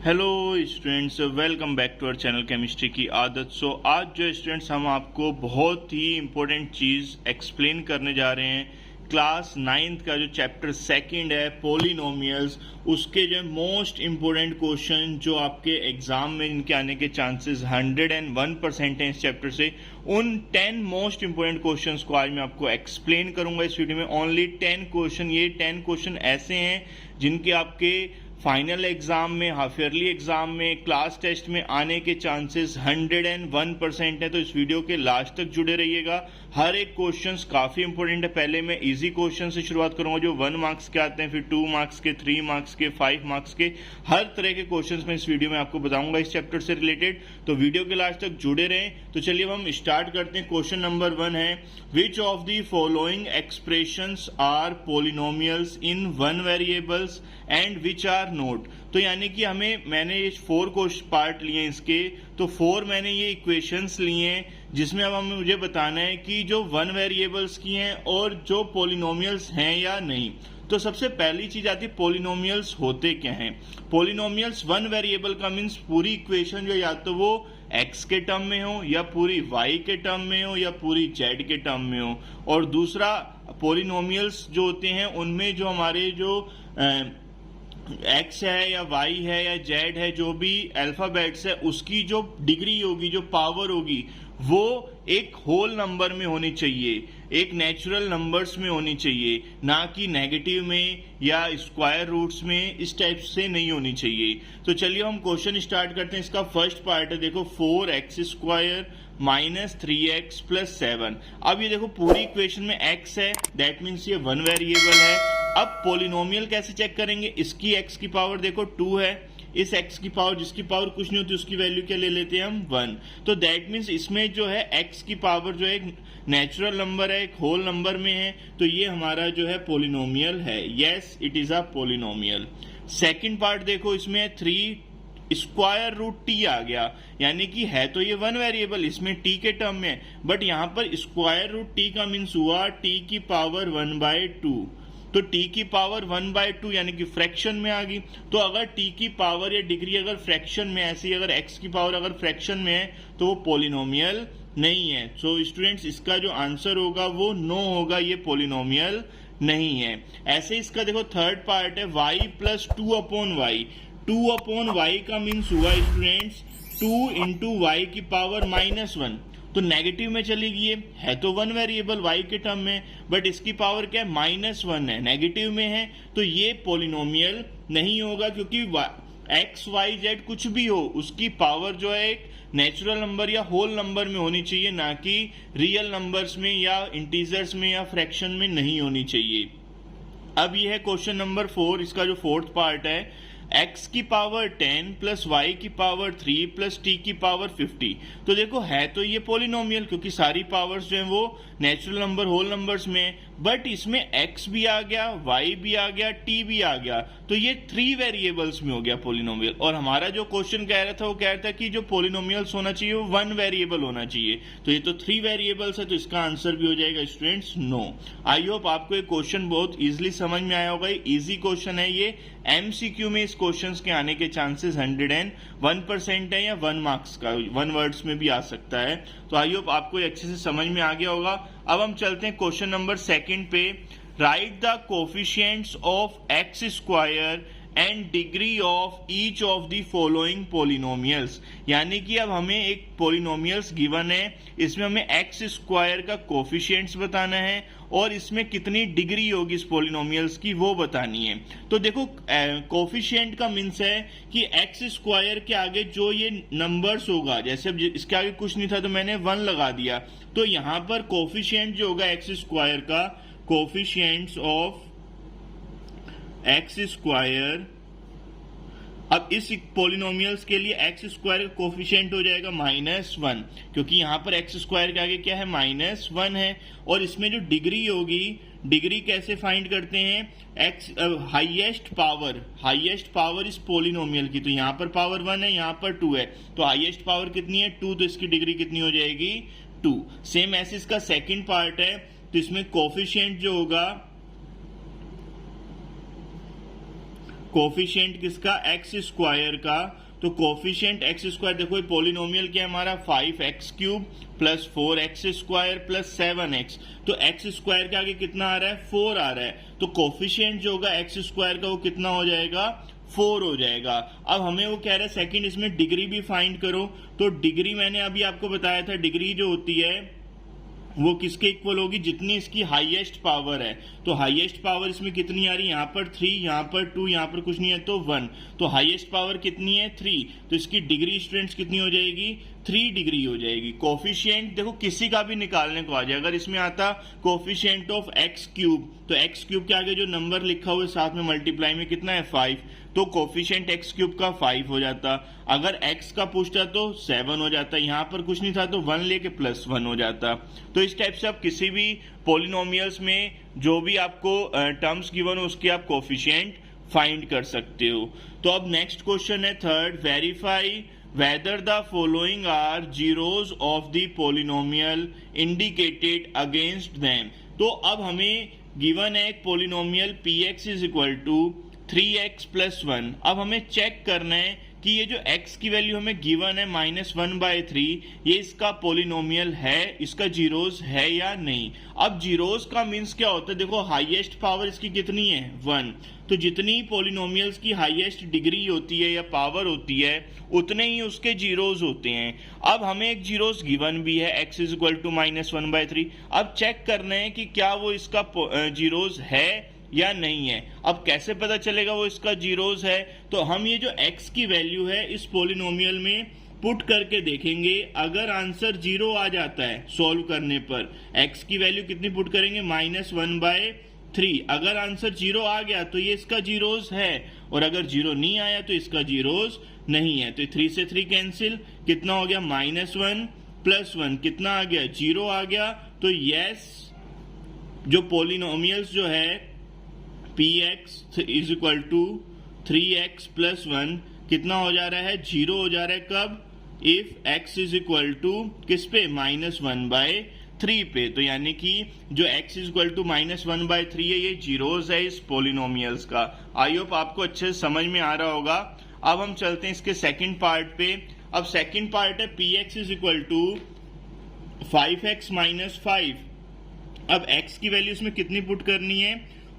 Hello students, welcome back to our channel chemistry की आदत। आज जो स्टूडेंट्स हम आपको बहुत ही इम्पोर्टेंट चीज़ एक्सप्लेन करने जा रहे हैं। क्लास 9th का जो चैप्टर सेकंड है पॉलिनोमियल्स, उसके जो मोस्ट इम्पोर्टेंट क्वेश्चन जो आपके एग्जाम में इनके आने के चांसेस 101% हैं इस चैप्टर से, उन 10 मोस्ट इम्पोर्टेंट क्वेश्चंस को आज मैं आपको एक्सप्लेन करूंगा इस वीडियो में। ओनली 10 क्वेश्चन, ये 10 क्वेश्चन ऐसे हैं जिनके आपके फाइनल एग्जाम में, हाफ ईयरली एग्जाम में, क्लास टेस्ट में आने के चांसेस 101% है। तो इस वीडियो के लास्ट तक जुड़े रहिएगा। हर एक क्वेश्चंस काफी इंपॉर्टेंट है। पहले मैं इजी क्वेश्चन से शुरुआत करूंगा जो 1 मार्क्स के आते हैं, फिर 2 मार्क्स के, 3 मार्क्स के, 5 मार्क्स के, हर तरह के क्वेश्चंस मैं इस वीडियो में आपको बताऊंगा इस चैप्टर से रिलेटेड। तो वीडियो के लास्ट तक जुड़े रहें। तो चलिए हम स्टार्ट करते हैं। क्वेश्चन नंबर 1 है, which of the following expressions are polynomials in 1 variables and which are not. तो यानी कि मैंने ये 4 क्वेश्चन पार्ट लिए इसके, तो 4 मैंने ये इक्वेशंस लिए हैं जिसमें अब मुझे बताना है कि जो 1 वेरिएबल्स की हैं और जो पॉलिनोमियल्स हैं या नहीं। तो सबसे पहली चीज आती है पॉलिनोमियल्स होते क्या हैं। पॉलिनोमियल्स 1 वेरिएबल का मीन्स पूरी इक्वेशन जो या तो वो x के टर्म में हो, या पूरी y के टर्म में हो, या पूरी z के टर्म में हो। और दूसरा, पॉलिनोमियल्स जो होते हैं उनमें जो हमारे जो x है या y है या z है, जो भी अल्फाबेट्स है, उसकी जो डिग्री होगी, जो पावर होगी, वो एक होल नंबर में होनी चाहिए, एक नेचुरल नंबर्स में होनी चाहिए, ना कि नेगेटिव में या स्क्वायर रूट्स में, इस टाइप से नहीं होनी चाहिए। तो चलिए हम क्वेश्चन स्टार्ट करते हैं। इसका फर्स्ट पार्ट है, देखो 4x² माइनस 3x प्लस 7। अब ये देखो पूरी इक्वेशन में x है, दैट मीन्स ये 1 वेरिएबल है। अब पॉलिनोमियल कैसे चेक करेंगे, इसकी x की पावर देखो 2 है, इस x की पावर, जिसकी पावर कुछ नहीं होती, उसकी वैल्यू क्या ले लेते हैं हम 1। तो दैट मीन्स इसमें जो है x की पावर जो है एक नेचुरल नंबर है, एक होल नंबर में है, तो ये हमारा जो है पॉलिनोमियल है। Yes, it is a polynomial. Second part देखो, इसमें 3 स्क्वायर रूट टी आ गया, यानी कि है तो ये 1 वेरिएबल, इसमें टी के टर्म में, बट यहां पर स्क्वायर रूट टी का मीन्स हुआ टी की पावर 1/2। तो t की पावर 1/2 यानी कि फ्रैक्शन में आ गई। तो अगर t की पावर या डिग्री अगर फ्रैक्शन में, ऐसे ही अगर x की पावर अगर फ्रैक्शन में है, तो वो पॉलिनोमियल नहीं है। सो स्टूडेंट्स, इसका जो आंसर होगा वो नो होगा, ये पॉलिनोमियल नहीं है। ऐसे इसका देखो थर्ड पार्ट है, y प्लस 2/y। 2/y का मीन्स हुआ स्टूडेंट्स 2 इंटू वाई की पावर -1। तो नेगेटिव में चली गई है तो 1 वेरिएबल y के टर्म में, बट इसकी पावर क्या है, -1 है, नेगेटिव में है, तो ये पॉलिनोमियल नहीं होगा, क्योंकि x y z कुछ भी हो, उसकी पावर जो है एक नेचुरल नंबर या होल नंबर में होनी चाहिए, ना कि रियल नंबर्स में या इंटीजर्स में या फ्रैक्शन में नहीं होनी चाहिए। अब ये है क्वेश्चन नंबर 4, इसका जो फोर्थ पार्ट है, x की पावर 10 प्लस y की पावर 3 प्लस t की पावर 50। तो देखो है तो ये पॉलिनोमियल, क्योंकि सारी पावर्स जो है वो नेचुरल नंबर, होल नंबर्स में, बट इसमें x भी आ गया, y भी आ गया, t भी आ गया, तो ये 3 वेरिएबल्स में हो गया पॉलिनोमियल। और हमारा जो क्वेश्चन कह रहा था वो कह रहा था कि जो पॉलिनोमियल्स होना चाहिए वो 1 वेरिएबल होना चाहिए, तो ये तो 3 वेरिएबल्स है, तो इसका आंसर भी हो जाएगा स्टूडेंट्स नो। आई होप आपको ये क्वेश्चन बहुत इजिली समझ में आया होगा। इजी क्वेश्चन है ये, MCQ में इस क्वेश्चंस के आने के चांसेस 101% है, या 1 मार्क्स का 1 वर्ड्स में भी आ सकता है। तो आई होप आपको अच्छे से समझ में आ गया होगा। अब हम चलते हैं क्वेश्चन नंबर 2 पे। Right the coefficients of x² and degree of each of the following polynomials. यानी कि अब हमें एक पॉलिनोमियल्स गिवन है, इसमें हमें x² का कोफिशिएंट्स बताना है और इसमें कितनी डिग्री होगी इस पॉलिनोमियल्स की वो बतानी है। तो देखो कोफिशिएंट का मीन्स है कि x² के आगे जो ये नंबर्स होगा, जैसे अब इसके आगे कुछ नहीं था तो मैंने 1 लगा दिया, तो यहां पर कोफिशिएंट जो होगा x² का, कोफिशिएंट्स ऑफ x², अब इस पॉलिनोमियल्स के लिए x² का कोफिशिएंट हो जाएगा -1, क्योंकि यहां पर x² के आगे क्या है, -1 है। और इसमें जो डिग्री होगी, डिग्री कैसे फाइंड करते हैं, हाईएस्ट पावर इस पॉलिनोमियल की, तो यहां पर पावर 1 है, यहां पर 2 है, तो हाईएस्ट पावर कितनी है 2, तो इसकी डिग्री कितनी हो जाएगी 2। सेम ऐसे इसका सेकंड पार्ट है, तो इसमें कोफिशिएंट जो होगा कोफिशिएंट किसका, एक्स स्क्वायर का। तो कोफिशिएंट एक्स स्क्वायर, देखो ये पॉलिनोमियल क्या है हमारा, 5x³ plus 4x square plus 7x। तो एक्स स्क्वायर के आगे कितना आ रहा है, 4 आ रहा है। तो कोफिशिएंट जो होगा एक्स स्क्वायर का वो कितना हो जाएगा, 4 हो जाएगा। अब हमें वो कह रहा है सेकंड इसमें डिग्री भी फाइंड करो। तो डिग्री मैंने अभी आपको बताया था, डिग्री जो होती है वो किसके इक्वल होगी, जितनी इसकी हाईएस्ट पावर है। तो हाईएस्ट पावर इसमें कितनी आ रही है, यहाँ पर 3, यहाँ पर 2, यहाँ पर कुछ नहीं है तो 1। तो हाईएस्ट पावर कितनी है, 3। तो इसकी डिग्री स्टूडेंट्स कितनी हो जाएगी, 3 डिग्री हो जाएगी। कोफिशिएंट देखो किसी का भी निकालने को आ जाए, अगर इसमें आता कोफिशिएंट ऑफ x³ तो x³ के आगे जो नंबर लिखा हुआ है साथ में मल्टीप्लाई में कितना है, 5। तो कोफिशिएंट x³ का 5 हो जाता। अगर x का पूछता तो 7 हो जाता, यहाँ पर कुछ नहीं था तो 1 लेके प्लस 1 हो जाता। तो इस टाइप से आप किसी भी पॉलिनोमियल्स में जो भी आपको टर्म्स गिवन हो उसके आप कोफिशिएंट फाइंड कर सकते हो। तो अब नेक्स्ट क्वेश्चन है third, verify whether the following are zeros of the polynomial indicated against them। तो अब हमें गिवन है एक polynomial px is equal to 3x plus 1। अब हमें चेक करना है कि ये जो x की वैल्यू हमें गिवन है -1/3, ये इसका पोलिनोमियल है, इसका जीरोस है या नहीं। अब जीरोस का मीन्स क्या होता है, देखो हाईएस्ट पावर इसकी कितनी है, 1। तो जितनी पोलिनोमियल्स की हाईएस्ट डिग्री होती है या पावर होती है उतने ही उसके जीरोस होते हैं। अब हमें एक जीरोस गिवन भी है x इज इक्वल टू -1/3। अब चेक करना है कि क्या वो इसका जीरोस है या नहीं है। अब कैसे पता चलेगा वो इसका जीरोस है, तो हम ये जो x की वैल्यू है इस पोलिनोमियल में पुट करके देखेंगे। अगर आंसर 0 आ जाता है सॉल्व करने पर, x की वैल्यू कितनी पुट करेंगे, -1/3। अगर आंसर 0 आ गया तो ये इसका जीरोस है, और अगर 0 नहीं आया तो इसका जीरोस नहीं है। तो 3 से 3 कैंसिल, कितना हो गया, -1 प्लस 1 कितना आ गया, 0 आ गया। तो यस, जो पोलिनोमियल्स जो है px is equal to 3x plus 1 कितना हो जा रहा है, 0 हो जा रहा है। कब, if x is equal to किस पे, -1/3 पे। तो यानी कि जो x इज इक्वल टू -1/3 है ये जीरोस है इस पोलिनोमियल्स का। आई होप आपको अच्छे से समझ में आ रहा होगा। अब हम चलते हैं इसके सेकंड पार्ट पे। अब सेकंड पार्ट है px is equal to 5x - 5। अब x की वैल्यू इसमें कितनी पुट करनी है,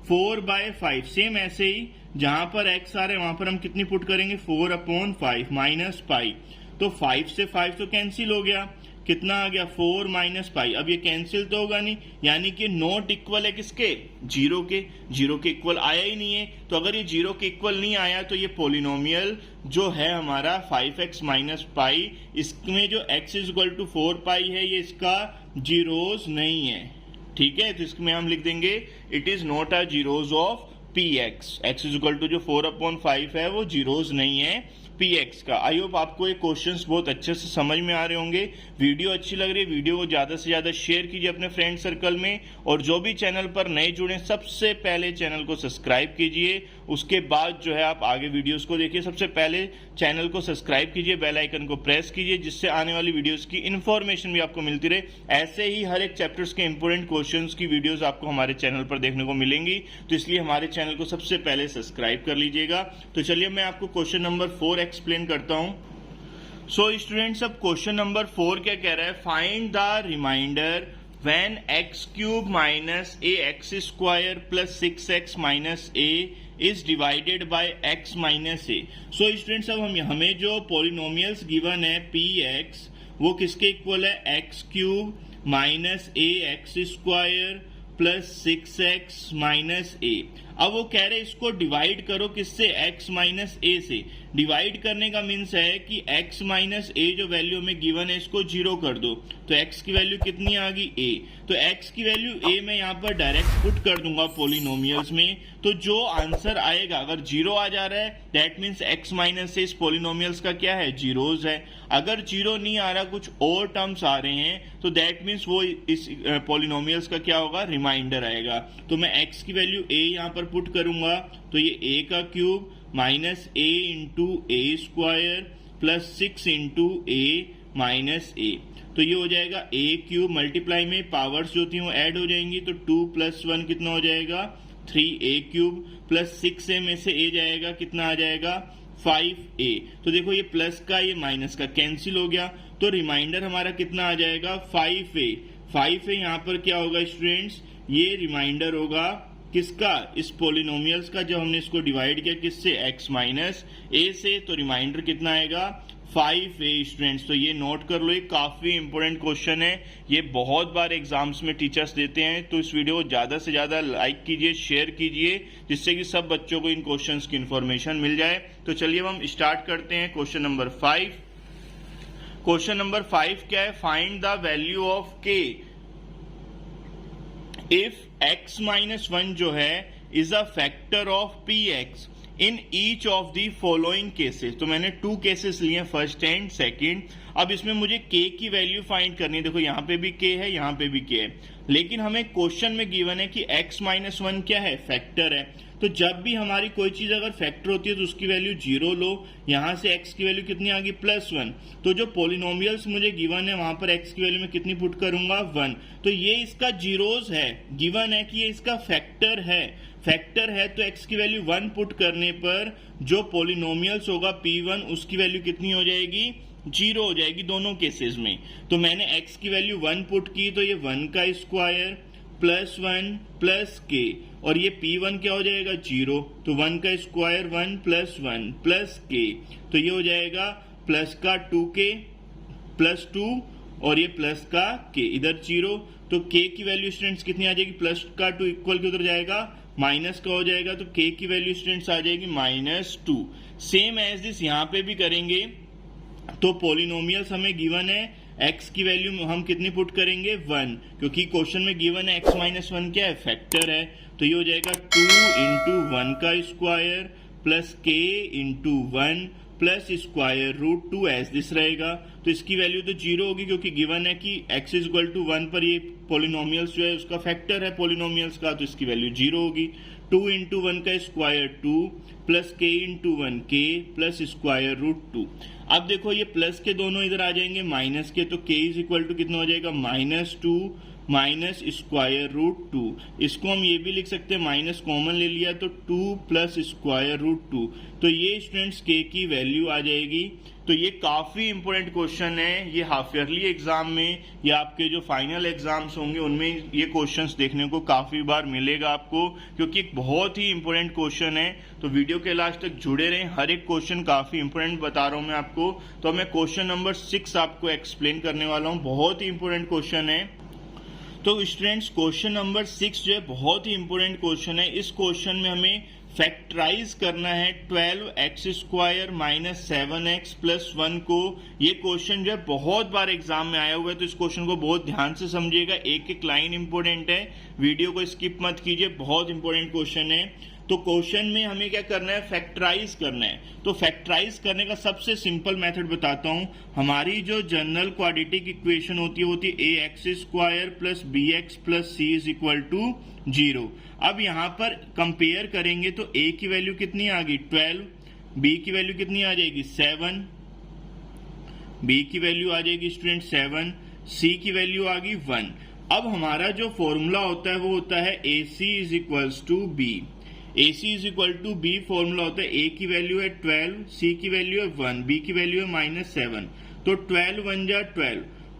4/5। सेम ऐसे ही जहां पर x आ रहे हैं वहां पर हम कितनी पुट करेंगे, 4/5 माइनस पाई। तो 5 से 5 तो कैंसिल हो गया, कितना आ गया, 4 - पाई। अब ये कैंसिल तो होगा नहीं, यानी कि नॉट इक्वल है किसके, 0 के। 0 के इक्वल आया ही नहीं है। तो अगर ये 0 के इक्वल नहीं आया तो ये पोलिनोमियल जो है हमारा 5x - पाई, इसमें जो x इज इक्वल टू 4π है ये इसका जीरोस नहीं है। ठीक है, तो इसमें हम लिख देंगे it is not a zeros of px। x is equal to जो 4/5 है वो जीरोस नहीं है px का। आई होप आपको ये क्वेश्चंस बहुत अच्छे से समझ में आ रहे होंगे। वीडियो अच्छी लग रही है, वीडियो को ज्यादा से ज्यादा शेयर कीजिए अपने फ्रेंड सर्कल में, और जो भी चैनल पर नए जुड़े सबसे पहले चैनल को सब्सक्राइब कीजिए। उसके बाद जो है आप आगे वीडियोस को देखिए। सबसे पहले चैनल को सब्सक्राइब कीजिए, बेल आइकन को प्रेस कीजिए, जिससे आने वाली वीडियोस की इन्फॉर्मेशन भी आपको मिलती रहे। ऐसे ही हर एक चैप्टर्स के इंपोर्टेंट क्वेश्चंस की वीडियोस आपको हमारे चैनल पर देखने को मिलेंगी। तो इसलिए हमारे चैनल को सबसे पहले सब्सक्राइब कर लीजिएगा। तो चलिए मैं आपको क्वेश्चन नंबर 4 एक्सप्लेन करता हूं। सो स्टूडेंट्स, अब क्वेश्चन नंबर 4 क्या कह रहा है, find the remainder when x³ - ax² plus 6x - a is divided by x - a। So students, अब हमें जो पॉलिनोमियल्स गिवन है px वो किसके इक्वल है, x³ - ax² plus 6x - a। अब वो कह रहे इसको डिवाइड करो किससे, x - a से। डिवाइड करने का मीन्स है कि x - a जो वैल्यू हमें गिवन है इसको 0 कर दो। तो x की वैल्यू कितनी आ गई, a। तो x की वैल्यू a मैं यहाँ पर डायरेक्ट पुट कर दूंगा पॉलिनोमियल्स में। तो जो आंसर आएगा, अगर 0 आ जा रहा है दैट मीन्स x - a इस पॉलिनोमियल्स का क्या है, जीरोस है। अगर 0 नहीं आ रहा, कुछ और टर्म्स आ रहे हैं, तो दैट मीन्स वो इस पॉलिनोमियल्स का क्या होगा, रिमाइंडर आएगा। तो मैं x की वैल्यू a यहाँ पर पुट करूंगा, तो ये a का cube minus a into a² plus 6 into a minus a। तो ये हो जाएगा a³ मल्टीप्लाई में पावर्स जो थी वो ऐड हो जाएंगी, तो 2 + 1 कितना हो जाएगा, 3a³ प्लस 6a में से a जाएगा, कितना आ जाएगा 5a। तो देखो ये प्लस का ये माइनस का कैंसिल हो गया, तो रिमाइंडर हमारा कितना आ जाएगा 5a। 5a यहाँ पर क्या होगा स्टूडेंट्स, ये रिमाइंडर होगा किसका, इस पोलिनोमियल्स का, जब हमने इसको डिवाइड किया किससे, x माइनस a से, तो रिमाइंडर कितना आएगा 5a स्टूडेंट्स। तो ये नोट कर लो, ये काफी इंपॉर्टेंट क्वेश्चन है, ये बहुत बार एग्जाम्स में टीचर्स देते हैं। तो इस वीडियो को ज्यादा से ज्यादा लाइक कीजिए, शेयर कीजिए, जिससे कि सब बच्चों को इन क्वेश्चंस की इंफॉर्मेशन मिल जाए। तो चलिए अब हम स्टार्ट करते हैं क्वेश्चन नंबर 5। क्वेश्चन नंबर 5 क्या है, find the value of k if x minus 1 जो है is a factor of px in each of the following cases. तो मैंने 2 केसेस लिए, फर्स्ट एंड सेकंड। अब इसमें मुझे k की वैल्यू फाइंड करनी है। देखो यहाँ पे भी k है, यहाँ पे भी k है, लेकिन हमें क्वेश्चन में गिवन है कि x माइनस 1 क्या है, फैक्टर है। तो जब भी हमारी कोई चीज अगर फैक्टर होती है तो उसकी वैल्यू 0 लो। यहां से x की वैल्यू कितनी आ गई +1। तो जो पोलिनोमियल्स मुझे गिवन है वहां पर x की वैल्यू में कितनी पुट करूंगा 1। तो ये इसका जीरोस है, गिवन है कि ये इसका फैक्टर है। फैक्टर है तो x की वैल्यू 1 पुट करने पर जो पोलिनोमियल्स होगा p1 उसकी वैल्यू कितनी हो जाएगी, 0 हो जाएगी दोनों केसेस में। तो मैंने x की वैल्यू 1 पुट की, तो ये 1 का स्क्वायर प्लस 1 प्लस k, और ये p1 क्या हो जाएगा 0। तो 1 का स्क्वायर 1 प्लस 1 प्लस k, तो ये हो जाएगा प्लस का 2k प्लस 2 और ये प्लस का k, इधर 0। तो k की वैल्यू स्टूडेंट्स कितनी आ जाएगी, प्लस का 2 इक्वल के उधर जाएगा, माइनस का हो जाएगा, तो k की वैल्यू स्टूडेंट्स आ जाएगी -2। सेम एज दिस यहाँ पे भी करेंगे। तो पोलिनोमियल्स हमें गिवन है, x की वैल्यू हम कितनी पुट करेंगे 1, क्योंकि क्वेश्चन में गिवन है x माइनस 1 क्या है, फैक्टर है। तो ये हो जाएगा 2 इंटू 1 का square plus k into 1 plus square root 2 as this रहेगा। तो इसकी वैल्यू तो 0 होगी, क्योंकि गिवन है कि x इज इक्वल टू 1 पर ये पोलिनोमियल्स जो है उसका फैक्टर है पोलिनोमियल्स का, तो इसकी वैल्यू 0 होगी। 2 इंटू 1 का square 2 plus k into 1 k plus square root 2। अब देखो ये प्लस के दोनों इधर आ जाएंगे माइनस के, तो k इज इक्वल टू कितना हो जाएगा -2 माइनस स्क्वायर रूट 2। इसको हम ये भी लिख सकते हैं, माइनस कॉमन ले लिया तो 2 प्लस स्क्वायर रूट 2। तो ये स्टूडेंट्स k की वैल्यू आ जाएगी। तो ये काफी इंपॉर्टेंट क्वेश्चन है, ये हाफ ईयरली एग्जाम में या आपके जो फाइनल एग्जाम्स होंगे उनमें ये क्वेश्चंस देखने को काफी बार मिलेगा आपको, क्योंकि एक बहुत ही इंपॉर्टेंट क्वेश्चन है। तो वीडियो के लास्ट तक जुड़े रहें, हर एक क्वेश्चन काफी इंपॉर्टेंट बता रहा हूं मैं आपको। तो मैं क्वेश्चन नंबर 6 आपको एक्सप्लेन करने वाला हूँ, बहुत ही इंपॉर्टेंट क्वेश्चन है। तो स्टूडेंट्स क्वेश्चन नंबर 6 जो है बहुत ही इंपॉर्टेंट क्वेश्चन है। इस क्वेश्चन में हमें फैक्टराइज करना है 12x square minus 7x plus 1 को। ये क्वेश्चन जो है बहुत बार एग्जाम में आया हुआ है, तो इस क्वेश्चन को बहुत ध्यान से समझिएगा, एक एक लाइन इंपॉर्टेंट है, वीडियो को स्किप मत कीजिए, बहुत इंपॉर्टेंट क्वेश्चन है। तो क्वेश्चन में हमें क्या करना है, फैक्टराइज करना है। तो फैक्टराइज करने का सबसे सिंपल मेथड बताता हूं। हमारी जो जनरल क्वाड्रेटिक इक्वेशन होती है वो होती है ax square plus bx plus c is equal to 0। अब यहाँ पर कंपेयर करेंगे तो a की वैल्यू कितनी आ गई 12, b की वैल्यू कितनी आ जाएगी 7, b की वैल्यू आ जाएगी स्टूडेंट 7, c की वैल्यू आ गई 1। अब हमारा जो फॉर्मूला होता है वो होता है ac is equals to b। AC is equal to B formula होता है, A की वैल्यू है 12, C की वैल्यू है 1, B की वैल्यू है -7। तो 12 1 जा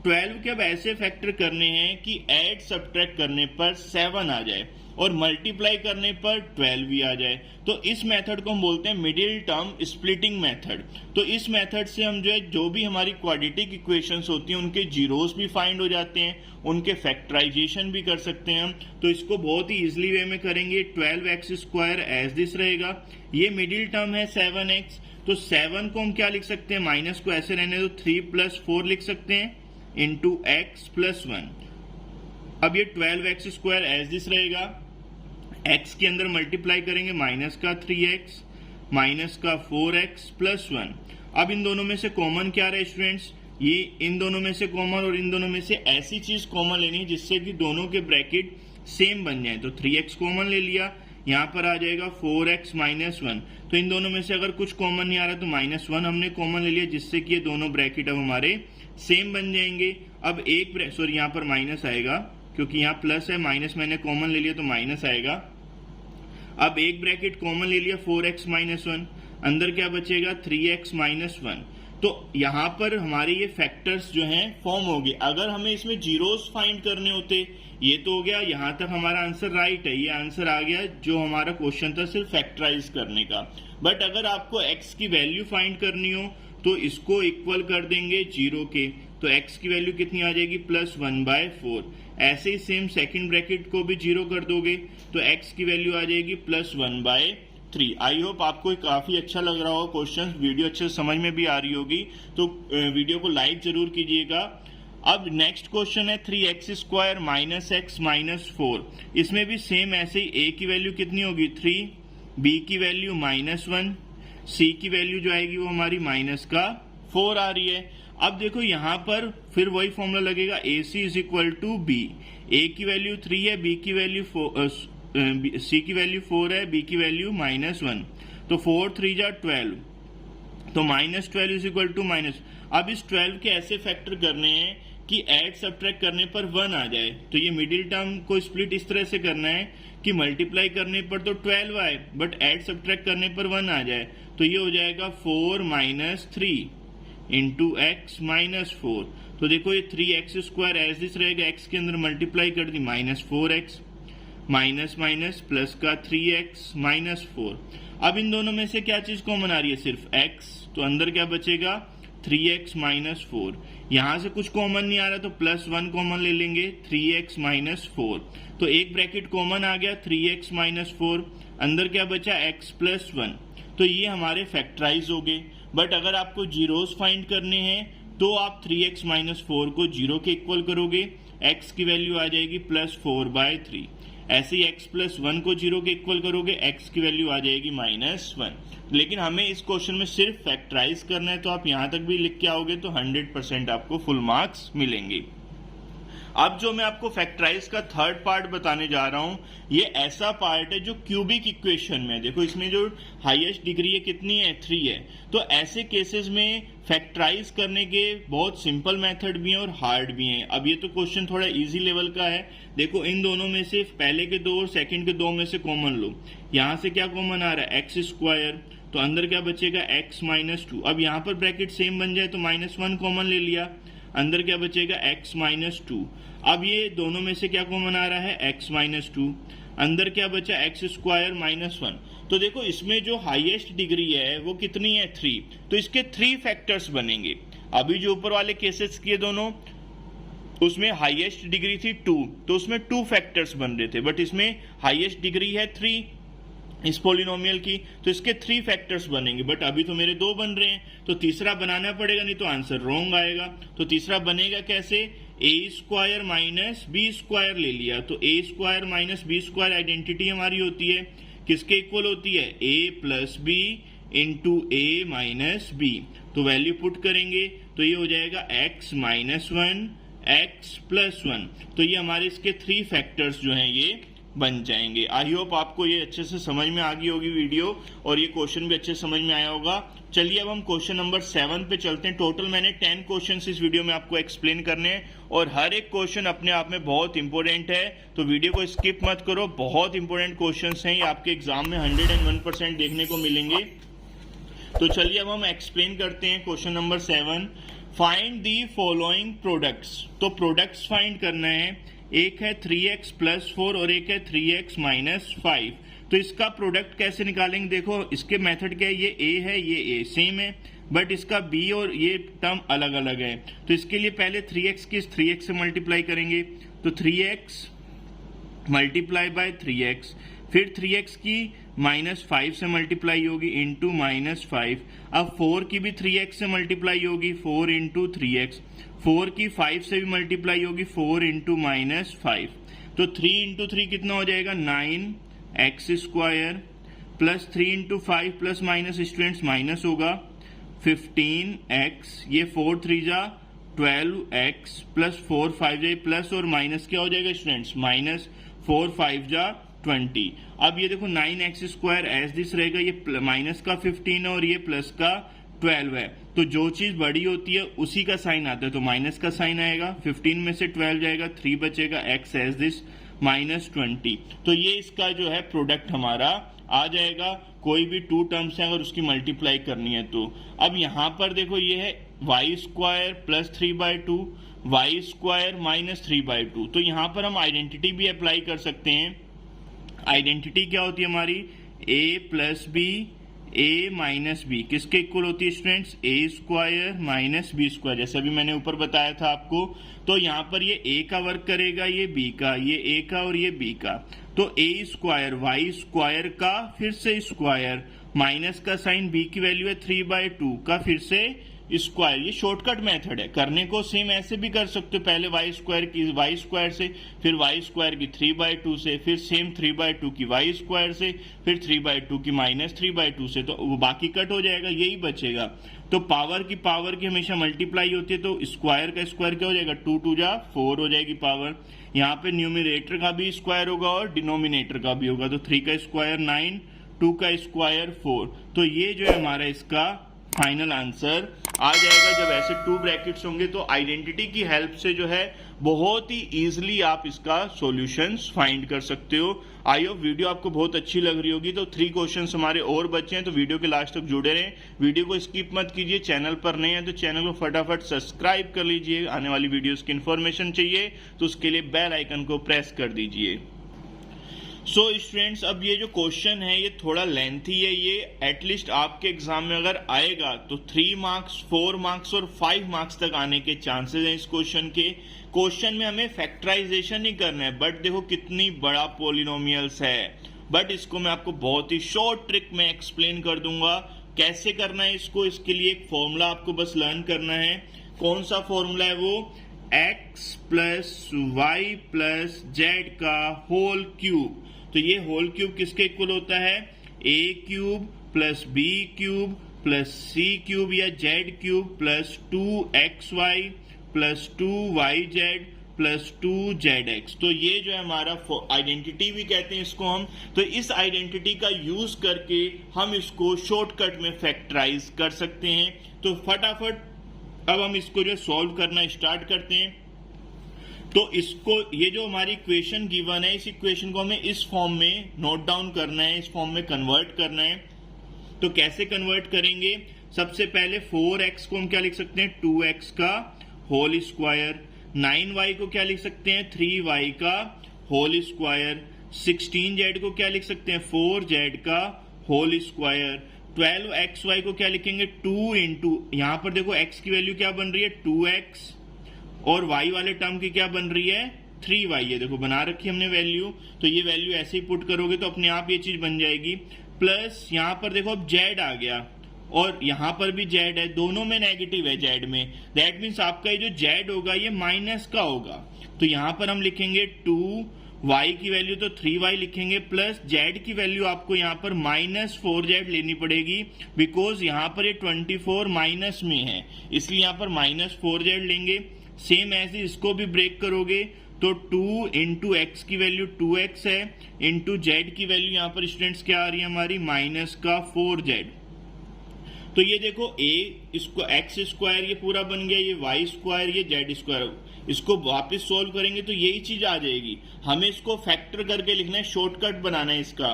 12 के अब ऐसे फैक्टर करने हैं कि ऐड सब्ट्रैक्ट करने पर 7 आ जाए और मल्टीप्लाई करने पर 12 भी आ जाए। तो इस मेथड को हम बोलते हैं मिडिल टर्म स्प्लिटिंग मेथड। तो इस मेथड से हम जो भी हमारी क्वाड्रेटिक इक्वेशंस होती हैं उनके जीरोस भी फाइंड हो जाते हैं, उनके फैक्टराइजेशन भी कर सकते हैं हम। तो इसको बहुत ही इजिली वे में करेंगे। 12x स्क्वायर एज दिस रहेगा, ये मिडिल टर्म है 7x, तो 7 को हम क्या लिख सकते हैं, माइनस को ऐसे रहने दो, 3 + 4 लिख सकते हैं इंटू x + 1। अब ये 12x स्क्वायर एज दिस रहेगा, x के अंदर मल्टीप्लाई करेंगे माइनस का 3x माइनस का 4x + 1। अब इन दोनों में से कॉमन क्या रहे स्टूडेंट्स, ये इन दोनों में से कॉमन और इन दोनों में से ऐसी चीज कॉमन लेनी है जिससे कि दोनों के ब्रैकेट सेम बन जाए। तो 3x कॉमन ले लिया, यहाँ पर आ जाएगा 4x - 1। तो इन दोनों में से अगर कुछ कॉमन नहीं आ रहा तो -1 हमने कॉमन ले लिया, जिससे कि ये दोनों ब्रैकेट अब हमारे सेम बन जाएंगे। अब एक सॉरी यहाँ पर माइनस आएगा क्योंकि यहाँ प्लस है, माइनस मैंने कॉमन ले लिया तो माइनस आएगा। अब एक ब्रैकेट कॉमन ले लिया 4x माइनस 1, अंदर क्या बचेगा 3x माइनस 1। तो यहाँ पर हमारे ये फैक्टर्स जो हैं फॉर्म हो गए। अगर हमें इसमें जीरोस फाइंड करने होते, ये तो हो गया, यहाँ तक हमारा आंसर राइट है, ये आंसर आ गया जो हमारा क्वेश्चन था सिर्फ फैक्टराइज करने का। बट अगर आपको x की वैल्यू फाइंड करनी हो तो इसको इक्वल कर देंगे 0 के, तो x की वैल्यू कितनी आ जाएगी +1/4। ऐसे ही सेम सेकंड ब्रैकेट को भी 0 कर दोगे तो x की वैल्यू आ जाएगी +1/3। आई होप आपको काफी अच्छा लग रहा हो क्वेश्चन, वीडियो अच्छे से समझ में भी आ रही होगी, तो वीडियो को लाइक जरूर कीजिएगा। अब नेक्स्ट क्वेश्चन है 3x² माइनस x माइनस 4। इसमें भी सेम ऐसे ही a की वैल्यू कितनी होगी 3, b की वैल्यू -1, c की वैल्यू जो आएगी वो हमारी -4 आ रही है। अब देखो यहाँ पर फिर वही फॉर्मूला लगेगा AC = B। a की वैल्यू 3 है, b की वैल्यू c की वैल्यू 4 है, b की वैल्यू -1, तो 4 3 जा 12, तो -12 = अब इस 12 के ऐसे फैक्टर करने हैं कि ऐड सब्ट्रैक्ट करने पर 1 आ जाए। तो ये मिडिल टर्म को स्प्लिट इस तरह से करना है कि मल्टीप्लाई करने पर तो 12 आए बट ऐड सब्ट्रैक्ट करने पर 1 आ जाए, तो ये हो जाएगा 4 - 3 × x - 4। तो देखो ये 3x² एज दिस रहेगा, x के अंदर मल्टीप्लाई कर दी -4x, माइनस माइनस प्लस का 3x - 4। अब इन दोनों में से क्या चीज कॉमन आ रही है, सिर्फ x, तो अंदर क्या बचेगा 3x - 4। यहां से कुछ कॉमन नहीं आ रहा तो +1 कॉमन ले लेंगे 3x - 4। तो एक ब्रैकेट कॉमन आ गया 3x - 4, अंदर क्या बचा x + 1। तो ये हमारे फैक्टराइज हो गए। बट अगर आपको जीरोस फाइंड करने हैं तो आप 3x - 4 को 0 के इक्वल करोगे, x की वैल्यू आ जाएगी +4/3। ऐसे ही x + 1 को 0 के इक्वल करोगे, x की वैल्यू आ जाएगी -1। लेकिन हमें इस क्वेश्चन में सिर्फ फैक्टराइज करना है, तो आप यहां तक भी लिख के आओगे तो 100% आपको फुल मार्क्स मिलेंगे। अब जो मैं आपको फैक्टराइज का थर्ड पार्ट बताने जा रहा हूं, ये ऐसा पार्ट है जो क्यूबिक इक्वेशन में, देखो इसमें जो हाईएस्ट डिग्री है कितनी है 3 है। तो ऐसे केसेस में फैक्टराइज करने के बहुत सिंपल मेथड भी हैं और हार्ड भी हैं। अब ये तो क्वेश्चन थोड़ा इजी लेवल का है। देखो इन दोनों में से पहले के 2 और सेकंड के 2 में से कॉमन लो। यहाँ से क्या कॉमन आ रहा है x², तो अंदर क्या बचेगा x - 2। अब यहाँ पर ब्रैकेट सेम बन जाए तो -1 कॉमन ले लिया, अंदर क्या बचेगा x - 2। अब ये दोनों में से क्या कॉमन आ रहा है x - 2, अंदर क्या बचा x² - 1। तो देखो इसमें जो हाईएस्ट डिग्री है वो कितनी है 3, तो इसके 3 फैक्टर्स बनेंगे। अभी जो ऊपर वाले केसेस किए दोनों, उसमें हाईएस्ट डिग्री थी 2, तो उसमें 2 फैक्टर्स बन रहे थे, बट इसमें हाईएस्ट डिग्री है 3 इस पोलिनोमियल की, तो इसके 3 फैक्टर्स बनेंगे। बट अभी तो मेरे 2 बन रहे हैं, तो तीसरा बनाना पड़ेगा, नहीं तो आंसर रॉन्ग आएगा। तो तीसरा बनेगा कैसे, a² - b² ले लिया, तो a² - b² आइडेंटिटी हमारी होती है, किसके इक्वल होती है a + b × a - b। तो वैल्यू पुट करेंगे तो ये हो जाएगा x - 1 x + 1। तो ये हमारे इसके 3 फैक्टर्स जो हैं ये बन जाएंगे। आई होप आपको ये अच्छे से समझ में आ गई होगी वीडियो, और ये क्वेश्चन भी अच्छे से समझ में आया होगा। चलिए अब हम क्वेश्चन नंबर 7 पे चलते हैं। टोटल मैंने 10 क्वेश्चन इस वीडियो में आपको एक्सप्लेन करने हैं, और हर एक क्वेश्चन अपने आप में बहुत इंपॉर्टेंट है, तो वीडियो को स्किप मत करो। बहुत इंपॉर्टेंट क्वेश्चन हैं, ये आपके एग्जाम में 101% देखने को मिलेंगे। तो चलिए अब हम एक्सप्लेन करते हैं question number 7। Find the following products. तो प्रोडक्ट्स फाइंड करना है, एक है 3x + 4 और एक है 3x - 5। तो इसका प्रोडक्ट कैसे निकालेंगे, देखो इसके मेथड क्या है, ये a है ये a सेम है, बट इसका b और ये टर्म अलग अलग है। तो इसके लिए पहले 3x की 3x से मल्टीप्लाई करेंगे, तो 3x × 3x, फिर 3x की -5 से मल्टीप्लाई होगी × -5। अब 4 की भी 3x से मल्टीप्लाई होगी 4 × 3x, 4 की 5 से भी मल्टीप्लाई होगी 4 × -5। तो 3 × 3 कितना हो जाएगा 9x² plus 3 × 5 plus minus students minus होगा 15x, ये 4 3 जा 12x प्लस 4 5 जा प्लस और माइनस क्या हो जाएगा स्टूडेंट्स -4 5 जा 20। अब ये देखो 9x² एज दिस रहेगा, ये माइनस का 15 और ये प्लस का 12 है। तो जो चीज बड़ी होती है उसी का साइन आता है, तो माइनस का साइन आएगा, 15 में से 12 जाएगा, 3 बचेगा, x एज दिस -20। तो ये इसका जो है प्रोडक्ट हमारा आ जाएगा। कोई भी टू टर्म्स है अगर उसकी मल्टीप्लाई करनी है तो। अब यहाँ पर देखो ये है y² प्लस 3/2, y² माइनस 3/2। तो यहाँ पर हम आइडेंटिटी भी अप्लाई कर सकते हैं। आइडेंटिटी क्या होती है हमारी, a plus B a minus B किसके इक्वल होती है स्टूडेंट्स, a² माइनस b², जैसे अभी मैंने ऊपर बताया था आपको। तो यहाँ पर ये a का वर्क करेगा, ये b का, ये a का और ये b का। तो a² y² का फिर से स्क्वायर, माइनस का साइन, b की वैल्यू है 3/2 का फिर से स्क्वायर। ये शॉर्टकट मेथड है, करने को सेम ऐसे भी कर सकते हो, पहले y² की y² से, फिर y² की 3/2 से, फिर सेम 3/2 की y² से, फिर 3/2 की माइनस 3/2 से, तो वो बाकी कट हो जाएगा, यही बचेगा। तो पावर की हमेशा मल्टीप्लाई होती है, तो स्क्वायर का स्क्वायर क्या हो जाएगा, 2 2 जा 4 हो जाएगी पावर। यहाँ पे न्यूमिनेटर का भी स्क्वायर होगा और डिनोमिनेटर का भी होगा, तो 3 का स्क्वायर 9, 2 का स्क्वायर 4। तो ये जो है हमारा इसका फाइनल आंसर आ जाएगा। जब ऐसे 2 ब्रैकेट्स होंगे तो आइडेंटिटी की हेल्प से जो है बहुत ही इजीली आप इसका सॉल्यूशंस फाइंड कर सकते हो। आई होप वीडियो आपको बहुत अच्छी लग रही होगी। तो 3 क्वेश्चंस हमारे और बचे हैं, तो वीडियो के लास्ट तक जुड़े रहें। वीडियो को स्किप मत कीजिए। चैनल पर नए हैं तो चैनल को फटाफट सब्सक्राइब कर लीजिए। आने वाली वीडियोस की इन्फॉर्मेशन चाहिए तो उसके लिए बेल आइकन को प्रेस कर दीजिए। सो स्टूडेंट्स, अब ये जो क्वेश्चन है ये थोड़ा लेंथी है। ये एटलीस्ट आपके एग्जाम में अगर आएगा तो 3 मार्क्स, 4 मार्क्स और 5 मार्क्स तक आने के चांसेस हैं इस क्वेश्चन के। क्वेश्चन में हमें फैक्टराइजेशन ही करना है, बट देखो कितनी बड़ा पॉलिनोमियल्स है। बट इसको मैं आपको बहुत ही शॉर्ट ट्रिक में एक्सप्लेन कर दूंगा कैसे करना है इसको। इसके लिए एक फॉर्मूला आपको बस लर्न करना है। कौन सा फॉर्मूला है वो, x plus Y plus Z का होल क्यूब। तो ये होल क्यूब किसके इक्वल होता है, a³ plus b³ plus c³ या z³ plus 2xy plus 2yz plus 2zx। तो ये जो है हमारा आइडेंटिटी भी कहते हैं इसको हम। तो इस आइडेंटिटी का यूज करके हम इसको शॉर्टकट में फैक्टराइज कर सकते हैं। तो फटाफट अब हम इसको जो सॉल्व करना स्टार्ट करते हैं। तो इसको, ये जो हमारी इक्वेशन गिवन है, इस इक्वेशन को हमें इस फॉर्म में नोट डाउन करना है, इस फॉर्म में कन्वर्ट करना है। तो कैसे कन्वर्ट करेंगे, सबसे पहले 4x को हम क्या लिख सकते हैं, 2x का होल स्क्वायर। 9y को क्या लिख सकते हैं, 3y का होल स्क्वायर। 16z को क्या लिख सकते हैं, 4z का होल स्क्वायर। 12xy को क्या लिखेंगे, 2 इंटू, यहां पर देखो x की वैल्यू क्या बन रही है, 2x, और y वाले टर्म की क्या बन रही है, 3y। ये देखो बना रखी हमने वैल्यू। तो ये वैल्यू ऐसे ही पुट करोगे तो अपने आप ये चीज बन जाएगी। प्लस यहाँ पर देखो अब z आ गया और यहाँ पर भी z है, दोनों में नेगेटिव है z में। दैट मीन्स आपका ये जो z होगा ये माइनस का होगा। तो यहाँ पर हम लिखेंगे 2y की वैल्यू तो 3y लिखेंगे, प्लस z की वैल्यू आपको यहाँ पर माइनस 4z लेनी पड़ेगी, बिकॉज यहाँ पर ये 24 माइनस में है, इसलिए यहाँ पर माइनस 4z लेंगे। सेम ऐसे इसको भी ब्रेक करोगे तो 2 इंटू एक्स की वैल्यू 2x है, इंटू जेड की वैल्यू यहाँ पर स्टूडेंट्स क्या आ रही है हमारी, माइनस का 4z। तो ये देखो इसको एक्स स्क्वायर ये पूरा बन गया, ये वाई स्क्वायर, ये जेड स्क्वायर। इसको वापस सोल्व करेंगे तो यही चीज आ जाएगी। हमें इसको फैक्टर करके लिखना है, शॉर्टकट बनाना है इसका।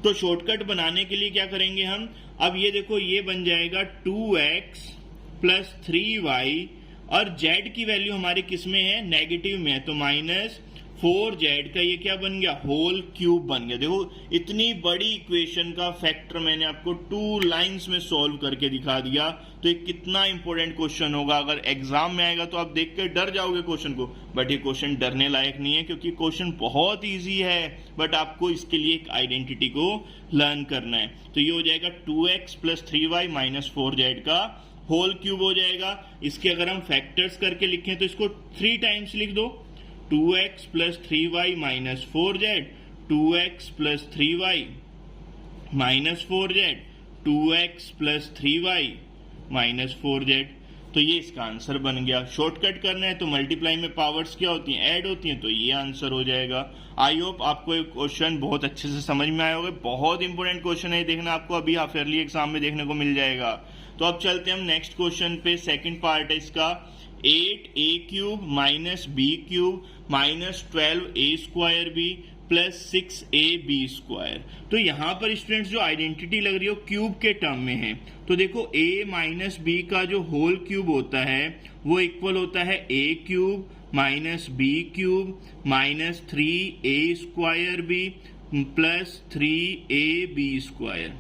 तो शॉर्टकट बनाने के लिए क्या करेंगे हम, अब ये देखो ये बन जाएगा 2x प्लस 3y, और z की वैल्यू हमारे किस में है, नेगेटिव में है, तो माइनस 4z का ये क्या बन गया, होल क्यूब बन गया। देखो इतनी बड़ी इक्वेशन का फैक्टर मैंने आपको 2 लाइंस में सॉल्व करके दिखा दिया। तो ये कितना इंपॉर्टेंट क्वेश्चन होगा, अगर एग्जाम में आएगा तो आप देख के डर जाओगे क्वेश्चन को, बट ये क्वेश्चन डरने लायक नहीं है क्योंकि क्वेश्चन बहुत ईजी है। बट आपको इसके लिए एक आइडेंटिटी को लर्न करना है। तो ये हो जाएगा 2x plus 3y minus 4z का होल क्यूब हो जाएगा। इसके अगर हम फैक्टर्स करके लिखें तो इसको 3 टाइम्स लिख दो, 2x plus 3y minus 4z, 2x plus 3y minus 4z, 2x plus 3y minus 4z। तो ये इसका आंसर बन गया। शॉर्टकट करना है तो मल्टीप्लाई में पावर्स क्या होती हैं, ऐड होती हैं, तो ये आंसर हो जाएगा। आई होप आपको ये क्वेश्चन बहुत अच्छे से समझ में आया होगा। बहुत इंपॉर्टेंट क्वेश्चन है, देखना आपको अभी हाफ ईयरली एग्जाम में देखने को मिल जाएगा। तो अब चलते हैं हम नेक्स्ट क्वेश्चन पे। सेकंड पार्ट है इसका, 8a cube minus B cube minus 12a square B plus 6ab square. तो यहाँ पर स्टूडेंट्स जो आइडेंटिटी लग रही है वो क्यूब के टर्म में है। तो देखो a माइनस बी का जो होल क्यूब होता है वो इक्वल होता है a cube minus B cube minus 3a square B plus 3ab square,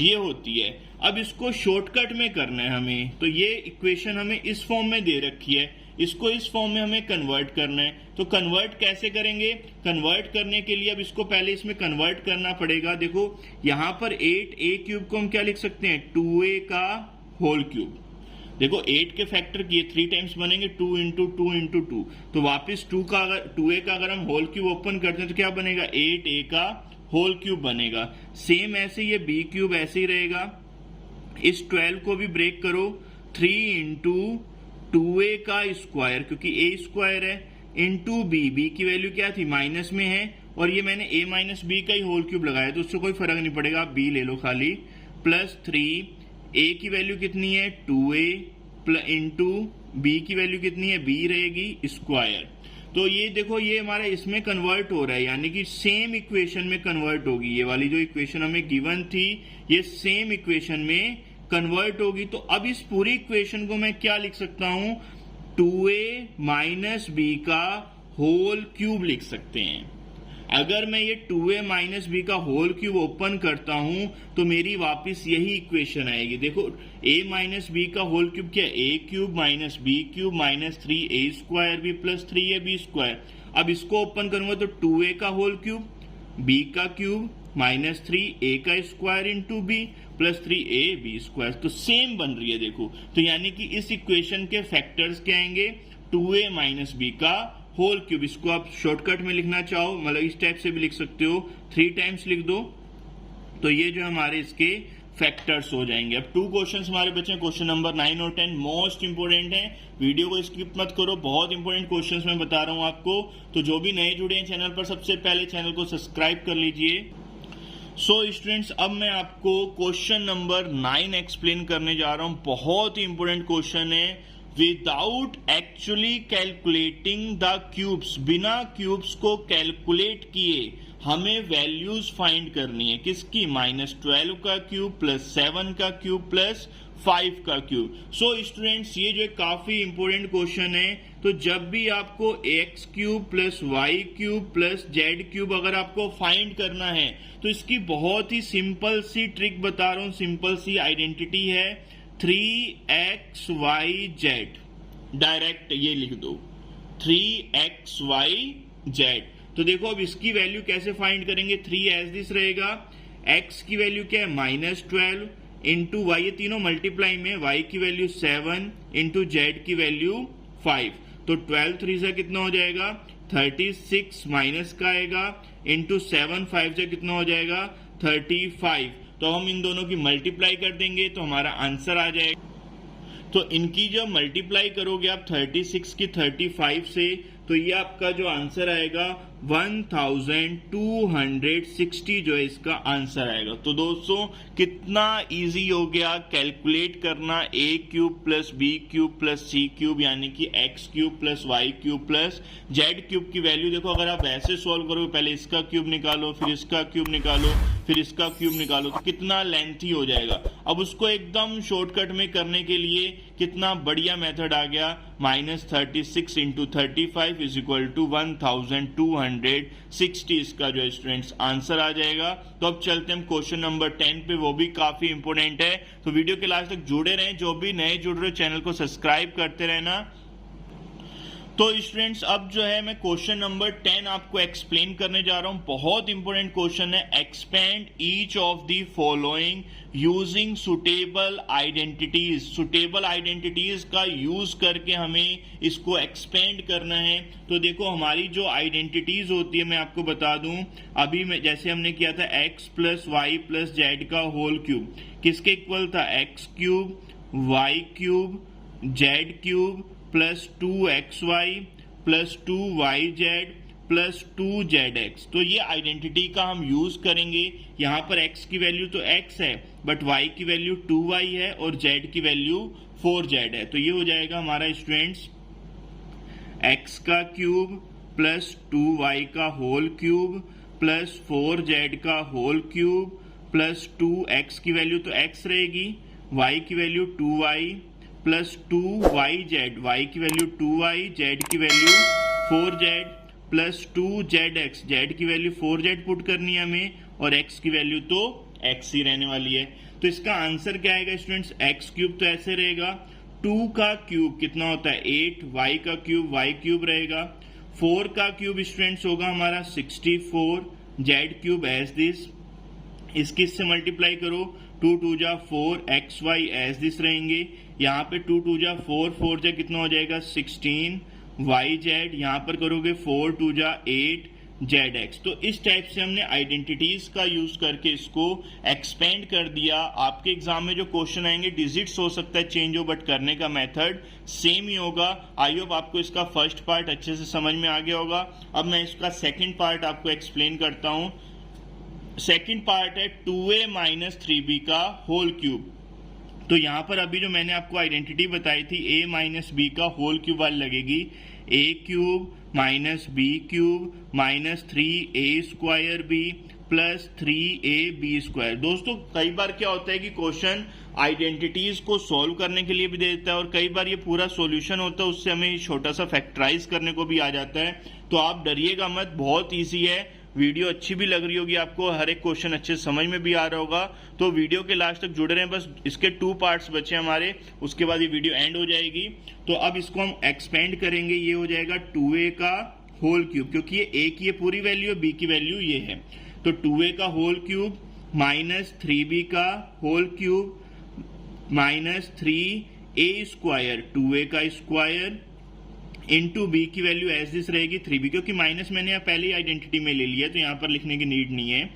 ये होती है। अब इसको शॉर्टकट में करना है हमें, तो ये इक्वेशन हमें इस फॉर्म में दे रखी है, इसको इस फॉर्म में हमें कन्वर्ट करना है। तो कन्वर्ट कैसे करेंगे? कन्वर्ट करने के लिए अब इसको पहले इसमें कन्वर्ट करना पड़ेगा। देखो यहाँ पर 8a क्यूब को हम क्या लिख सकते हैं? 2a का होल क्यूब। देखो 8 के फैक्टर किए 3 टाइम्स बनेंगे, 2 इंटू 2 इंटू 2। तो वापिस 2a का अगर हम होल क्यूब ओपन करते हैं तो क्या बनेगा? 8a का होल क्यूब बनेगा। सेम ऐसे ये b क्यूब ऐसे ही रहेगा। इस 12 को भी ब्रेक करो, 3 इंटू 2a का स्क्वायर, क्योंकि a स्क्वायर है, इंटू b की वैल्यू क्या थी? माइनस में है, और ये मैंने a माइनस b का ही होल क्यूब लगाया, तो उससे कोई फर्क नहीं पड़ेगा, आप b ले लो खाली, प्लस 3 a की वैल्यू कितनी है? 2a इंटू b की वैल्यू कितनी है? b रहेगी स्क्वायर। तो ये देखो ये हमारा इसमें कन्वर्ट हो रहा है, यानी कि सेम इक्वेशन में कन्वर्ट होगी। ये वाली जो इक्वेशन हमें गिवन थी ये सेम इक्वेशन में कन्वर्ट होगी। तो अब इस पूरी इक्वेशन को मैं क्या लिख सकता हूं? 2a माइनस बी का होल क्यूब लिख सकते हैं। अगर मैं ये 2a माइनस बी का होल क्यूब ओपन करता हूं तो मेरी वापस यही इक्वेशन आएगी। देखो a माइनस बी का होल क्यूब क्या है? a cube minus B cube minus 3a square B plus 3ab square. अब इसको ओपन करूंगा तो 2a का होल क्यूब, b का क्यूब माइनस 3a का square into b plus 3ab square. तो सेम बन रही है देखो। तो यानी कि इस इक्वेशन के फैक्टर्स क्या आएंगे? 2a माइनस बी का होल क्यूब। इसको आप शॉर्टकट में लिखना चाहो मतलब इस टाइप से भी लिख सकते हो, 3 टाइम्स लिख दो, तो ये जो हमारे इसके फैक्टर्स हो जाएंगे। अब 2 क्वेश्चंस हमारे बचे हैं, क्वेश्चन नंबर 9 और 10 मोस्ट इंपोर्टेंट है। वीडियो को स्किप मत करो, बहुत इंपोर्टेंट क्वेश्चंस मैं बता रहा हूं आपको। तो जो भी नए जुड़े हैं चैनल पर, सबसे पहले चैनल को सब्सक्राइब कर लीजिए। सो स्टूडेंट्स, अब मैं आपको क्वेश्चन नंबर 9 एक्सप्लेन करने जा रहा हूं। बहुत ही इंपोर्टेंट क्वेश्चन है। Without actually calculating the cubes, बिना क्यूब्स को कैलकुलेट किए हमें वैल्यूज फाइंड करनी है। किसकी? -12 का क्यूब प्लस 7 का क्यूब प्लस 5 का क्यूब। सो स्टूडेंट्स, ये जो काफी इंपोर्टेंट क्वेश्चन है। तो जब भी आपको x cube plus Y cube plus Z cube अगर आपको फाइंड करना है तो इसकी बहुत ही सिंपल सी ट्रिक बता रहा हूं, सिंपल सी आइडेंटिटी है 3xyz। डायरेक्ट ये लिख दो 3xyz। तो देखो अब इसकी वैल्यू कैसे फाइंड करेंगे? 3 एज दिस रहेगा, x की वैल्यू क्या है? -12 इंटू वाई, ये तीनों मल्टीप्लाई में, y की वैल्यू 7 इंटू जेड की वैल्यू 5। तो 12 3 से कितना हो जाएगा? 36 माइनस का आएगा इंटू 7 5 से कितना हो जाएगा? 35। तो हम इन दोनों की मल्टीप्लाई कर देंगे तो हमारा आंसर आ जाएगा। तो इनकी जब मल्टीप्लाई करोगे आप 36 की 35 से, तो ये आपका जो आंसर आएगा 1260 जो है इसका आंसर आएगा। तो दोस्तों कितना इजी हो गया कैलकुलेट करना a cube plus b cube plus c cube, यानी कि x cube plus y cube plus z cube की वैल्यू। देखो अगर आप ऐसे सॉल्व करोगे, पहले इसका क्यूब निकालो, फिर इसका क्यूब निकालो, फिर इसका क्यूब निकालो, तो कितना लेंथी हो जाएगा। अब उसको एकदम शॉर्टकट में करने के लिए कितना बढ़िया मेथड आ गया, -36 इंटू 35 इज इक्वल टू 1260 इसका जो स्टूडेंट्स आंसर आ जाएगा। तो अब चलते हैं क्वेश्चन नंबर 10 पे, वो भी काफी इंपोर्टेंट है। तो वीडियो के लास्ट तक जुड़े रहें, जो भी नए जुड़ रहे हो चैनल को सब्सक्राइब करते रहना। तो स्टूडेंट्स अब जो है मैं क्वेश्चन नंबर 10 आपको एक्सप्लेन करने जा रहा हूं। बहुत इंपोर्टेंट क्वेश्चन है। Expand each of the following using suitable identities. Suitable identities का यूज करके हमें इसको एक्सपेंड करना है। तो देखो हमारी जो आइडेंटिटीज होती है मैं आपको बता दूं, अभी मैं जैसे हमने किया था x plus Y plus Z का होल क्यूब किसके इक्वल था? x cube Y cube Z cube plus 2xy plus 2yz plus 2zx। तो ये आइडेंटिटी का हम यूज करेंगे। यहाँ पर x की वैल्यू तो x है, बट y की वैल्यू 2y है और z की वैल्यू 4z है। तो ये हो जाएगा हमारा स्टूडेंट्स x का क्यूब प्लस 2y का होल क्यूब प्लस 4z का होल क्यूब प्लस 2x की वैल्यू तो x रहेगी, y की value 2y plus 2yz, y की वैल्यू 2y, z की value 4z plus 2zx, z की वैल्यू 4z पुट करनी है हमें और x की वैल्यू तो x ही रहने वाली है। तो इसका आंसर क्या आएगा स्टूडेंट्स, x क्यूब तो ऐसे रहेगा, 2 का क्यूब कितना होता है 8, y का क्यूब y क्यूब रहेगा, 4 का क्यूब स्टूडेंट्स होगा हमारा 64, z क्यूब एज दिस, इसकी इससे मल्टीप्लाई करो 2 2 जा 4, एक्स वाई एज दिस रहेंगे, यहाँ पे 2 2 जा 4, 4 जा कितना हो जाएगा 16, वाई जेड, यहाँ पर करोगे 4 2 जा 8, जेड एक्स। तो इस टाइप से हमने आइडेंटिटीज का यूज करके इसको एक्सपेंड कर दिया। आपके एग्जाम में जो क्वेश्चन आएंगे डिजिट्स हो सकता है चेंज हो, बट करने का मेथड सेम ही होगा। आई होप आपको इसका फर्स्ट पार्ट अच्छे से समझ में आ गया होगा। अब मैं इसका सेकंड पार्ट आपको एक्सप्लेन करता हूँ। सेकंड पार्ट है 2a माइनस 3b का होल क्यूब। तो यहाँ पर अभी जो मैंने आपको आइडेंटिटी बताई थी a माइनस बी का होल क्यूब वाली लगेगी, a cube minus B cube minus 3a square B plus 3ab square. दोस्तों कई बार क्या होता है कि क्वेश्चन आइडेंटिटीज को सॉल्व करने के लिए भी दे देता है और कई बार ये पूरा सॉल्यूशन होता है, उससे हमें छोटा सा फैक्टराइज करने को भी आ जाता है। तो आप डरिएगा मत, बहुत ईजी है। वीडियो अच्छी भी लग रही होगी आपको, हर एक क्वेश्चन अच्छे समझ में भी आ रहा होगा। तो वीडियो के लास्ट तक जुड़े रहें। बस इसके 2 पार्ट्स बचे हमारे, उसके बाद ये वीडियो एंड हो जाएगी। तो अब इसको हम एक्सपेंड करेंगे, ये हो जाएगा 2a का होल क्यूब, क्योंकि ये a की ये पूरी वैल्यू है, b की वैल्यू ये है। तो 2a का होल क्यूब माइनस 3b का whole cube minus 3a square, 2a का स्क्वायर इंटू बी की वैल्यू एज दिस रहेगी 3b, क्योंकि माइनस मैंने यहाँ पहले ही आइडेंटिटी में ले लिया तो यहाँ पर लिखने की नीड नहीं है।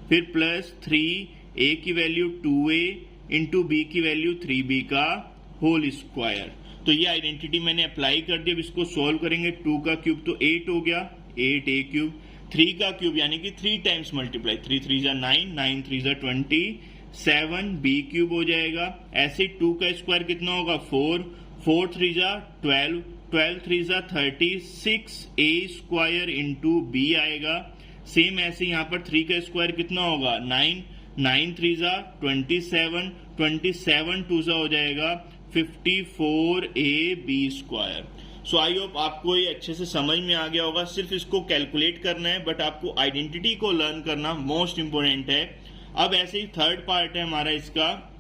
फिर प्लस 3a की वैल्यू 2a इंटू बी की वैल्यू 3b का होल स्क्वायर। तो ये आइडेंटिटी मैंने अप्लाई कर दी। अब इसको सॉल्व करेंगे, 2 का क्यूब तो 8 हो गया, 8a क्यूब, 3 का क्यूब यानी कि 3 टाइम्स मल्टीप्लाई, 3 3 जा 9, 9 3 जा 27, b क्यूब हो जाएगा। ऐसे 2 का स्क्वायर कितना होगा 4, 4 3 जा 12, 12 3 जा 36, a स्क्वायर इंटू बी आएगा। सेम ऐसे यहाँ पर 3 का स्क्वायर कितना होगा 9, 9 3 जा 27, 27 2 जा हो जाएगा 54ab square. So I hope आपको ये अच्छे से समझ में आ गया होगा। सिर्फ इसको कैलकुलेट करना है, बट आपको आइडेंटिटी को लर्न करना मोस्ट इंपोर्टेंट है। अब ऐसे ही थर्ड पार्ट है हमारा इसका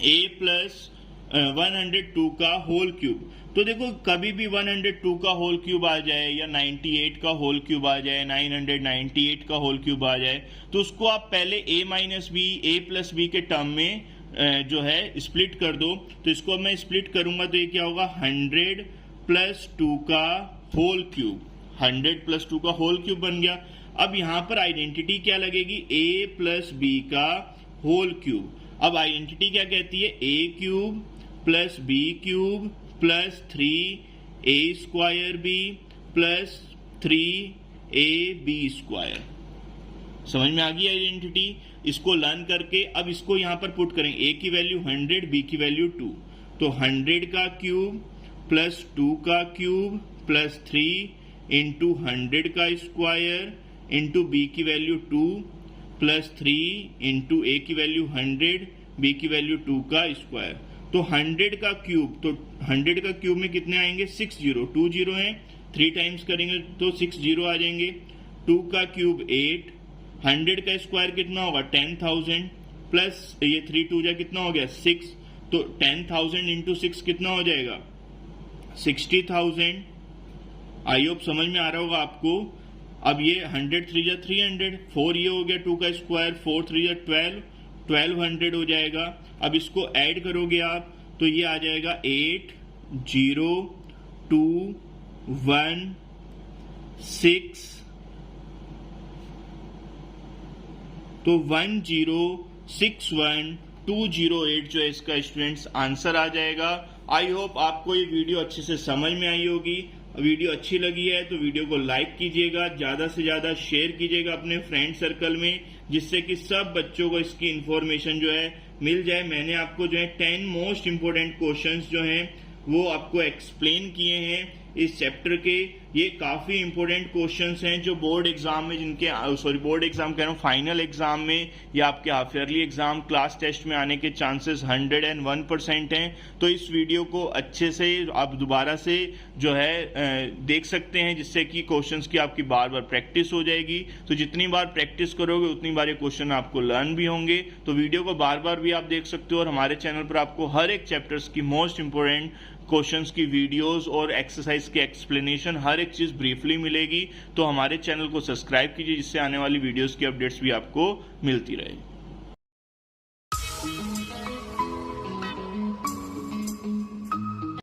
a प्लस 102 का होल क्यूब। तो देखो कभी भी 102 का होल क्यूब आ जाए या 98 का होल क्यूब आ जाए, 998 का होल क्यूब आ जाए, तो उसको आप पहले a minus B, a plus B के टर्म में जो है स्प्लिट कर दो। तो इसको मैं स्प्लिट करूंगा तो ये क्या होगा 100 प्लस 2 का होल क्यूब, 100 प्लस 2 का होल क्यूब बन गया। अब यहाँ पर आइडेंटिटी क्या लगेगी a प्लस बी का होल क्यूब। अब आइडेंटिटी क्या कहती है a cube plus B cube plus 3a square B plus 3ab square. समझ में आ गई आइडेंटिटी। इसको लर्न करके अब इसको यहां पर पुट करें, a की वैल्यू 100, b की वैल्यू 2, तो 100 का क्यूब प्लस 2 का क्यूब प्लस 3 इंटू 100 का स्क्वायर इंटू b की वैल्यू 2 प्लस 3 इंटू a की वैल्यू 100, b की वैल्यू 2 का स्क्वायर। तो 100 का क्यूब, तो 100 का क्यूब में कितने आएंगे 6 0, 2 0 है, 3 टाइम्स करेंगे तो 6 0 आ जाएंगे। 2 का क्यूब 8, 100 का स्क्वायर कितना होगा 10,000 प्लस ये 3 2 जा कितना हो गया 6, तो 10,000 इंटू 6 कितना हो जाएगा 60,000। आई होप समझ में आ रहा होगा आपको। अब ये 100 3 जा 300, 4 ये हो गया 2 का स्क्वायर, 4 3 जा 12, 1200 हो जाएगा। अब इसको ऐड करोगे आप तो ये आ जाएगा 8 0 2 1 6, तो 1061208 जो है इसका स्टूडेंट्स आंसर आ जाएगा। आई होप आपको ये वीडियो अच्छे से समझ में आई होगी। वीडियो अच्छी लगी है तो वीडियो को लाइक कीजिएगा, ज्यादा से ज्यादा शेयर कीजिएगा अपने फ्रेंड सर्कल में, जिससे कि सब बच्चों को इसकी इंफॉर्मेशन जो है मिल जाए। मैंने आपको जो है 10 मोस्ट इंपोर्टेंट क्वेश्चंस जो हैं वो आपको एक्सप्लेन किए हैं इस चैप्टर के। ये काफी इंपॉर्टेंट क्वेश्चंस हैं जो बोर्ड एग्जाम में बोर्ड एग्जाम कह रहा हूँ, फाइनल एग्जाम में या आपके half yearly exam class test में आने के चांसेस 101% हैं। तो इस वीडियो को अच्छे से आप दोबारा से जो है देख सकते हैं, जिससे कि क्वेश्चंस की आपकी बार बार प्रैक्टिस हो जाएगी। तो जितनी बार प्रैक्टिस करोगे उतनी बार ये क्वेश्चन आपको लर्न भी होंगे। तो वीडियो को बार बार भी आप देख सकते हो, और हमारे चैनल पर आपको हर एक चैप्टर्स की मोस्ट इंपोर्टेंट क्वेश्चंस की वीडियोस और एक्सरसाइज के एक्सप्लेनेशन हर एक चीज ब्रीफली मिलेगी। तो हमारे चैनल को सब्सक्राइब कीजिए, जिससे आने वाली वीडियोस की अपडेट्स भी आपको मिलती रहे।